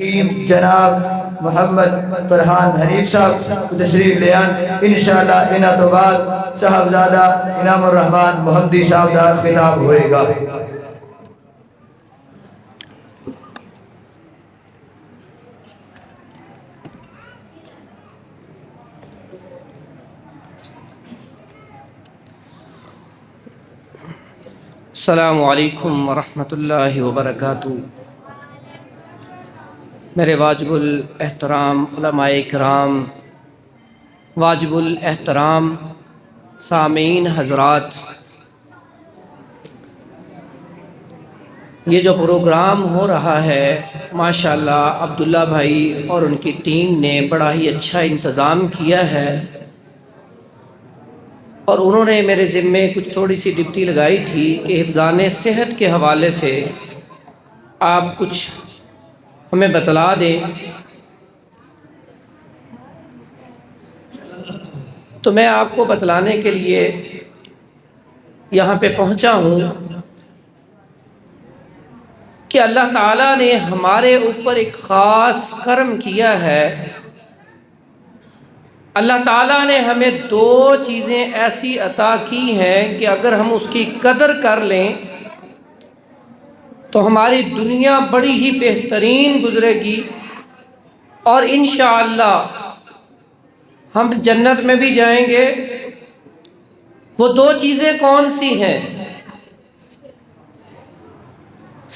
جناب محمد فرحان حنیف صاحب تشریف لے آن انشاءاللہ انہاں تو بعد صاحبزادہ انعام الرحمن محمدی صاحب دا خطاب ہوئے گا۔ السلام علیکم ورحمۃ اللہ وبرکاتہ۔ میرے واجب الاحترام علماء کرام، واجب الاحترام سامعین حضرات، یہ جو پروگرام ہو رہا ہے ماشاءاللہ عبداللہ بھائی اور ان کی ٹیم نے بڑا ہی اچھا انتظام کیا ہے، اور انہوں نے میرے ذمے کچھ تھوڑی سی ڈپٹی لگائی تھی کہ حفظان صحت کے حوالے سے آپ کچھ ہمیں بتلا دیں، تو میں آپ کو بتلانے کے لیے یہاں پہ پہنچا ہوں کہ اللہ تعالیٰ نے ہمارے اوپر ایک خاص کرم کیا ہے۔ اللہ تعالیٰ نے ہمیں دو چیزیں ایسی عطا کی ہیں کہ اگر ہم اس کی قدر کر لیں تو ہماری دنیا بڑی ہی بہترین گزرے گی، اور انشاءاللہ ہم جنت میں بھی جائیں گے۔ وہ دو چیزیں کون سی ہیں؟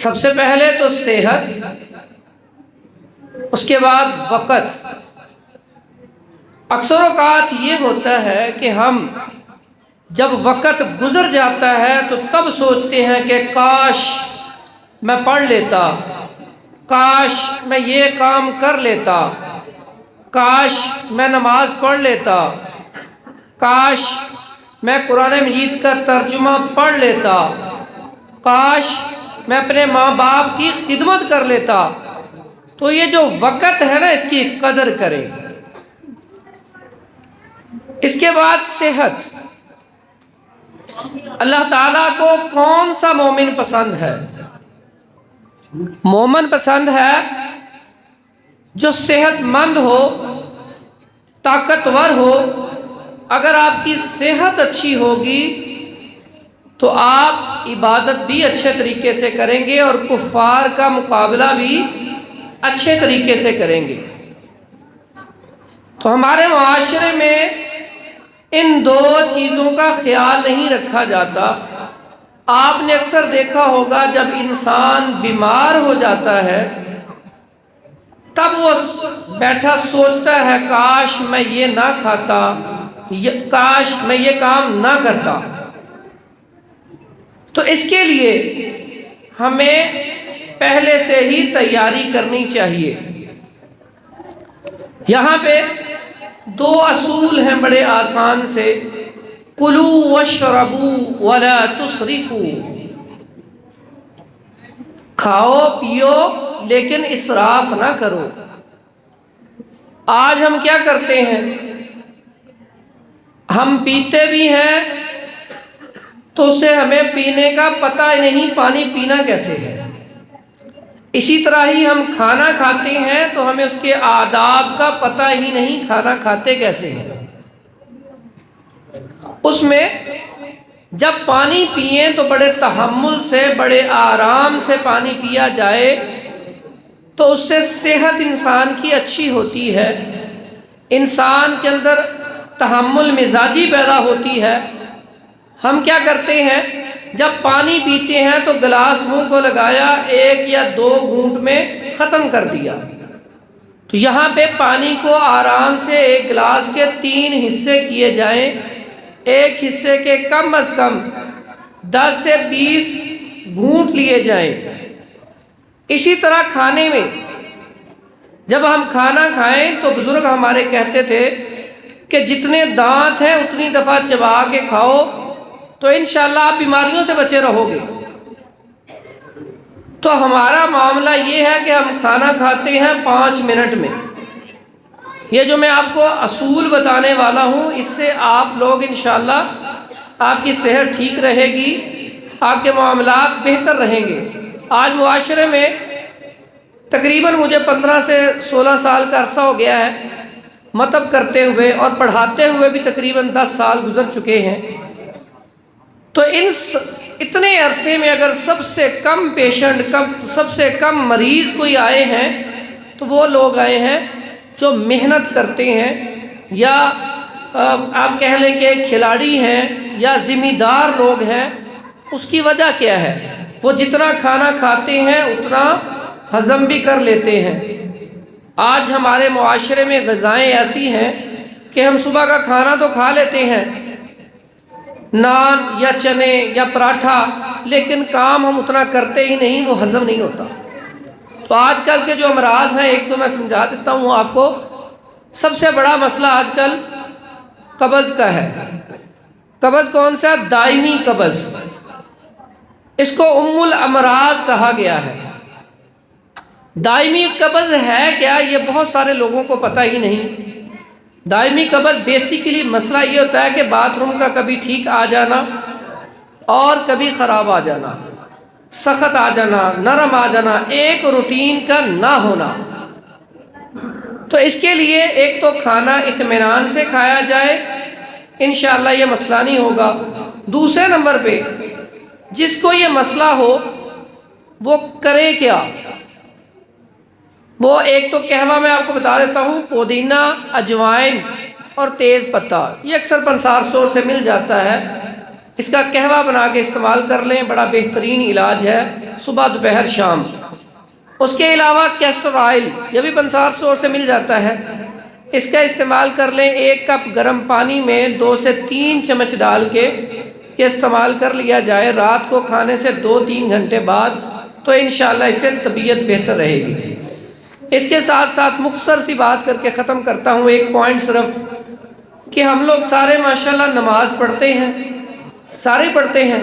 سب سے پہلے تو صحت، اس کے بعد وقت۔ اکثر اوقات یہ ہوتا ہے کہ ہم جب وقت گزر جاتا ہے تو تب سوچتے ہیں کہ کاش میں پڑھ لیتا، کاش میں یہ کام کر لیتا، کاش میں نماز پڑھ لیتا، کاش میں قرآن مجید کا ترجمہ پڑھ لیتا، کاش میں اپنے ماں باپ کی خدمت کر لیتا۔ تو یہ جو وقت ہے نا، اس کی قدر کریں۔ اس کے بعد صحت۔ اللہ تعالیٰ کو کون سا مومن پسند ہے؟ مومن پسند ہے جو صحت مند ہو، طاقتور ہو۔ اگر آپ کی صحت اچھی ہوگی تو آپ عبادت بھی اچھے طریقے سے کریں گے اور کفار کا مقابلہ بھی اچھے طریقے سے کریں گے۔ تو ہمارے معاشرے میں ان دو چیزوں کا خیال نہیں رکھا جاتا۔ آپ نے اکثر دیکھا ہوگا جب انسان بیمار ہو جاتا ہے تب وہ بیٹھا سوچتا ہے کاش میں یہ نہ کھاتا، کاش میں یہ کام نہ کرتا۔ تو اس کے لیے ہمیں پہلے سے ہی تیاری کرنی چاہیے۔ یہاں پہ دو اصول ہیں بڑے آسان سے، کلوا واشربوا ولا تسرفوا، کھاؤ پیو لیکن اسراف نہ کرو۔ آج ہم کیا کرتے ہیں؟ ہم پیتے بھی ہیں تو اسے ہمیں پینے کا پتہ ہی نہیں پانی پینا کیسے ہے۔ اسی طرح ہی ہم کھانا کھاتے ہیں تو ہمیں اس کے آداب کا پتہ ہی نہیں کھانا کھاتے کیسے ہیں۔ اس میں جب پانی پئیں تو بڑے تحمل سے، بڑے آرام سے پانی پیا جائے تو اس سے صحت انسان کی اچھی ہوتی ہے، انسان کے اندر تحمل مزاجی پیدا ہوتی ہے۔ ہم کیا کرتے ہیں؟ جب پانی پیتے ہیں تو گلاس منہ کو لگایا، ایک یا دو گھونٹ میں ختم کر دیا۔ تو یہاں پہ پانی کو آرام سے ایک گلاس کے 3 حصے کیے جائیں، ایک حصے کے کم از کم 10 سے 20 گھونٹ لیے جائیں۔ اسی طرح کھانے میں جب ہم کھانا کھائیں تو بزرگ ہمارے کہتے تھے کہ جتنے دانت ہیں اتنی دفعہ چبا کے کھاؤ تو انشاءاللہ آپ بیماریوں سے بچے رہو گے۔ تو ہمارا معاملہ یہ ہے کہ ہم کھانا کھاتے ہیں 5 منٹ میں۔ یہ جو میں آپ کو اصول بتانے والا ہوں، اس سے آپ لوگ انشاءاللہ آپ کی صحت ٹھیک رہے گی، آپ کے معاملات بہتر رہیں گے۔ آج معاشرے میں تقریباً مجھے 15 سے 16 سال کا عرصہ ہو گیا ہے مطلب کرتے ہوئے، اور پڑھاتے ہوئے بھی تقریباً 10 سال گزر چکے ہیں۔ تو اتنے عرصے میں اگر سب سے کم پیشنٹ، سب سے کم مریض کوئی آئے ہیں تو وہ لوگ آئے ہیں جو محنت کرتے ہیں، یا آپ کہہ لیں کہ کھلاڑی ہیں یا ذمہ دار لوگ ہیں۔ اس کی وجہ کیا ہے؟ وہ جتنا کھانا کھاتے ہیں اتنا ہضم بھی کر لیتے ہیں۔ آج ہمارے معاشرے میں غذائیں ایسی ہیں کہ ہم صبح کا کھانا تو کھا لیتے ہیں، نان یا چنے یا پراٹھا، لیکن کام ہم اتنا کرتے ہی نہیں، وہ ہضم نہیں ہوتا۔ تو آج کل کے جو امراض ہیں، ایک تو میں سمجھا دیتا ہوں آپ کو۔ سب سے بڑا مسئلہ آج کل قبض کا ہے۔ قبض کون سا؟ دائمی قبض۔ اس کو ام الامراض کہا گیا ہے۔ دائمی قبض ہے کیا؟ یہ بہت سارے لوگوں کو پتہ ہی نہیں۔ دائمی قبض بیسیکلی مسئلہ یہ ہوتا ہے کہ باتھ روم کا کبھی ٹھیک آ جانا اور کبھی خراب آ جانا، سخت آ جانا، نرم آ جانا، ایک روٹین کا نہ ہونا۔ تو اس کے لیے ایک تو کھانا اطمینان سے کھایا جائے، انشاءاللہ یہ مسئلہ نہیں ہوگا۔ دوسرے نمبر پہ جس کو یہ مسئلہ ہو وہ کرے کیا؟ وہ ایک تو قہوہ میں آپ کو بتا دیتا ہوں، پودینہ، اجوائن اور تیز پتہ، یہ اکثر پنسار اسٹور سے مل جاتا ہے۔ اس کا قہوہ بنا کے استعمال کر لیں، بڑا بہترین علاج ہے، صبح دوپہر شام۔ اس کے علاوہ کیسٹر آئل، یہ بھی پنسار اسٹور سے مل جاتا ہے، اس کا استعمال کر لیں۔ 1 کپ گرم پانی میں 2 سے 3 چمچ ڈال کے یہ استعمال کر لیا جائے رات کو کھانے سے 2-3 گھنٹے بعد، تو انشاءاللہ اس سے طبیعت بہتر رہے گی۔ اس کے ساتھ ساتھ مختصر سی بات کر کے ختم کرتا ہوں، ایک پوائنٹ صرف، کہ ہم لوگ سارے ماشاءاللہ نماز پڑھتے ہیں، سارے پڑھتے ہیں۔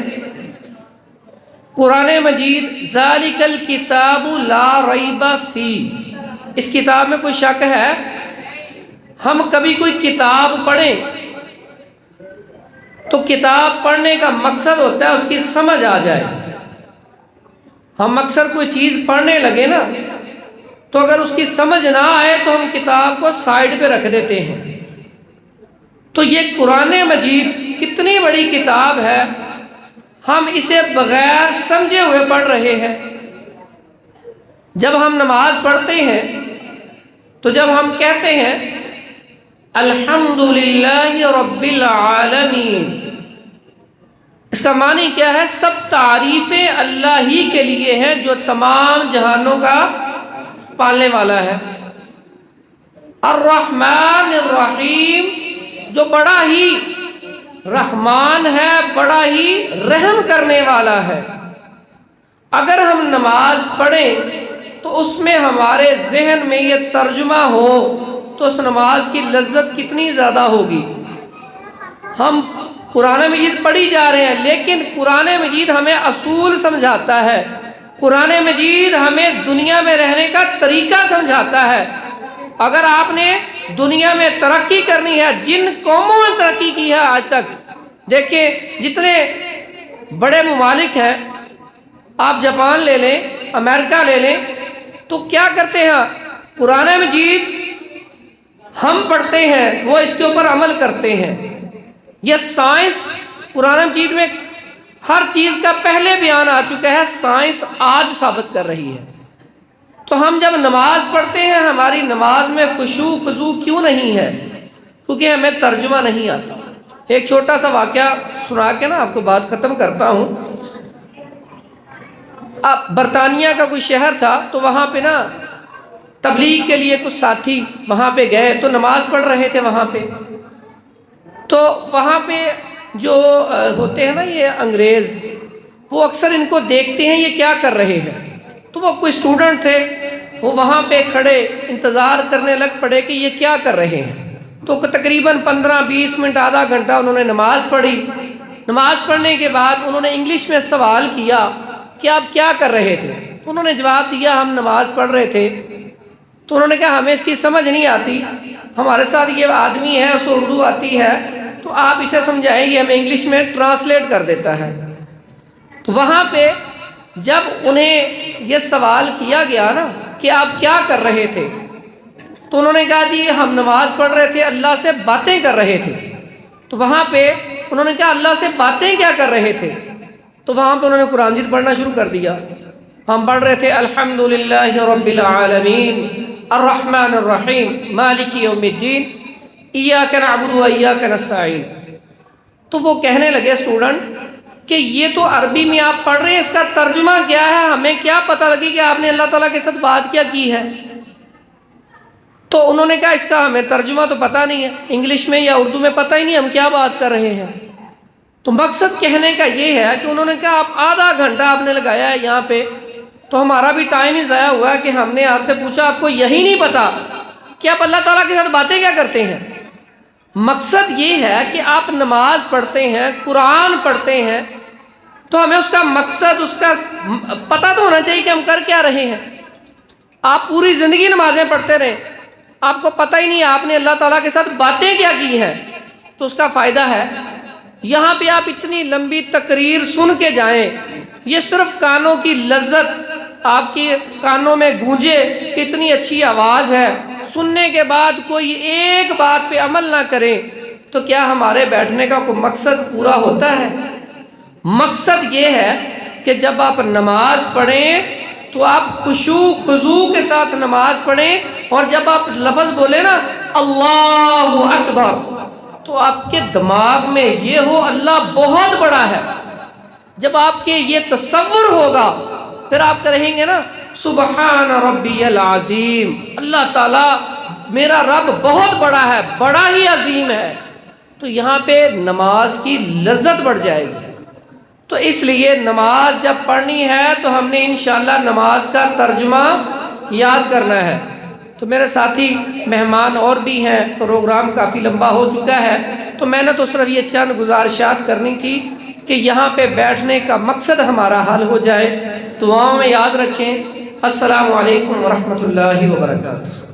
قرآن مجید ذالک الکتاب لا ریب فیہ، اس کتاب میں کوئی شک ہے؟ ہم کبھی کوئی کتاب پڑھیں تو کتاب پڑھنے کا مقصد ہوتا ہے اس کی سمجھ آ جائے۔ ہم اکثر کوئی چیز پڑھنے لگے نا، تو اگر اس کی سمجھ نہ آئے تو ہم کتاب کو سائیڈ پہ رکھ دیتے ہیں۔ تو یہ قرآن مجید کتنی بڑی کتاب ہے، ہم اسے بغیر سمجھے ہوئے پڑھ رہے ہیں۔ جب ہم نماز پڑھتے ہیں تو جب ہم کہتے ہیں الحمدللہ رب العالمین، اس کا معنی کیا ہے؟ سب تعریفیں اللہ ہی کے لیے ہیں جو تمام جہانوں کا پالنے والا ہے۔ الرحمن الرحیم، جو بڑا ہی رحمان ہے، بڑا ہی رحم کرنے والا ہے۔ اگر ہم نماز پڑھیں تو اس میں ہمارے ذہن میں یہ ترجمہ ہو تو اس نماز کی لذت کتنی زیادہ ہوگی۔ ہم قرآن مجید پڑھی جا رہے ہیں، لیکن قرآن مجید ہمیں اصول سمجھاتا ہے، قرآن مجید ہمیں دنیا میں رہنے کا طریقہ سمجھاتا ہے۔ اگر آپ نے دنیا میں ترقی کرنی ہے، جن قوموں میں ترقی کی ہے آج تک، دیکھیں جتنے بڑے ممالک ہیں، آپ جاپان لے لیں، امریکہ لے لیں، تو کیا کرتے ہیں؟ قرآن مجید ہم پڑھتے ہیں، وہ اس کے اوپر عمل کرتے ہیں۔ یہ سائنس قرآن مجید میں ہر چیز کا پہلے بیان آ چکا ہے، سائنس آج ثابت کر رہی ہے۔ تو ہم جب نماز پڑھتے ہیں، ہماری نماز میں خشوع خضوع کیوں نہیں ہے؟ کیونکہ ہمیں ترجمہ نہیں آتا۔ ایک چھوٹا سا واقعہ سنا کے نا آپ کو بات ختم کرتا ہوں۔ برطانیہ کا کوئی شہر تھا، تو وہاں پہ نا تبلیغ کے لیے کچھ ساتھی وہاں پہ گئے، تو نماز پڑھ رہے تھے وہاں پہ۔ تو وہاں پہ جو ہوتے ہیں نا یہ انگریز، وہ اکثر ان کو دیکھتے ہیں یہ کیا کر رہے ہیں۔ تو وہ کوئی اسٹوڈنٹ تھے، وہ وہاں پہ کھڑے انتظار کرنے لگ پڑے کہ یہ کیا کر رہے ہیں۔ تو تقریباً 15-20 منٹ، آدھا گھنٹہ انہوں نے نماز پڑھی۔ نماز پڑھنے کے بعد انہوں نے انگلش میں سوال کیا کہ آپ کیا کر رہے تھے؟ تو انہوں نے جواب دیا ہم نماز پڑھ رہے تھے۔ تو انہوں نے کہا ہمیں اس کی سمجھ نہیں آتی، ہمارے ساتھ یہ آدمی ہے، اسے اردو آتی ہے، تو آپ اسے سمجھائیں، یہ ہمیں انگلش میں ٹرانسلیٹ کر دیتا ہے۔ تو وہاں پہ جب انہیں یہ سوال کیا گیا نا کہ آپ کیا کر رہے تھے، تو انہوں نے کہا جی ہم نماز پڑھ رہے تھے، اللہ سے باتیں کر رہے تھے۔ تو وہاں پہ انہوں نے کہا اللہ سے باتیں کیا کر رہے تھے؟ تو وہاں پہ انہوں نے قرآن مجید پڑھنا شروع کر دیا۔ ہم پڑھ رہے تھے الحمدللہ رب العالمین الرحمن الرحیم مالک یوم الدین ایاک نعبد و ایاک نستعین۔ تو وہ کہنے لگے اسٹوڈنٹ کہ یہ تو عربی میں آپ پڑھ رہے ہیں، اس کا ترجمہ کیا ہے؟ ہمیں کیا پتہ لگی کہ آپ نے اللہ تعالیٰ کے ساتھ بات کیا کی ہے؟ تو انہوں نے کہا اس کا ہمیں ترجمہ تو پتہ نہیں ہے، انگلش میں یا اردو میں پتہ ہی نہیں ہم کیا بات کر رہے ہیں۔ تو مقصد کہنے کا یہ ہے کہ انہوں نے کہا آپ آدھا گھنٹہ آپ نے لگایا ہے یہاں پہ، تو ہمارا بھی ٹائم ہی ضائع ہوا ہے کہ ہم نے آپ سے پوچھا آپ کو یہی نہیں پتا کہ آپ اللہ تعالیٰ کے ساتھ باتیں کیا کرتے ہیں۔ مقصد یہ ہے کہ آپ نماز پڑھتے ہیں، قرآن پڑھتے ہیں، تو ہمیں اس کا مقصد، اس کا پتہ تو ہونا چاہیے کہ ہم کر کیا رہے ہیں۔ آپ پوری زندگی نمازیں پڑھتے رہیں، آپ کو پتہ ہی نہیں آپ نے اللہ تعالیٰ کے ساتھ باتیں کیا کی ہیں، تو اس کا فائدہ ہے یہاں پہ آپ اتنی لمبی تقریر سن کے جائیں، یہ صرف کانوں کی لذت، آپ کی کانوں میں گونجے، اتنی اچھی آواز ہے، سننے کے بعد کوئی ایک بات پہ عمل نہ کریں تو کیا ہمارے بیٹھنے کا کوئی مقصد پورا ہوتا ہے؟ مقصد یہ ہے کہ جب آپ نماز پڑھیں تو آپ خشوع خضوع کے ساتھ نماز پڑھیں، اور جب آپ لفظ بولیں نا اللہ اکبر تو آپ کے دماغ میں یہ ہو اللہ بہت بڑا ہے۔ جب آپ کے یہ تصور ہوگا پھر آپ کہیں گے نا سبحان ربی العظیم، اللہ تعالیٰ میرا رب بہت بڑا ہے، بڑا ہی عظیم ہے، تو یہاں پہ نماز کی لذت بڑھ جائے گی۔ تو اس لیے نماز جب پڑھنی ہے تو ہم نے انشاءاللہ نماز کا ترجمہ یاد کرنا ہے۔ تو میرے ساتھی مہمان اور بھی ہیں، پروگرام کافی لمبا ہو چکا ہے، تو میں نے تو صرف یہ چند گزارشات کرنی تھی کہ یہاں پہ بیٹھنے کا مقصد ہمارا حل ہو جائے۔ دعاؤں میں یاد رکھیں۔ السلام علیکم ورحمۃ اللہ وبرکاتہ۔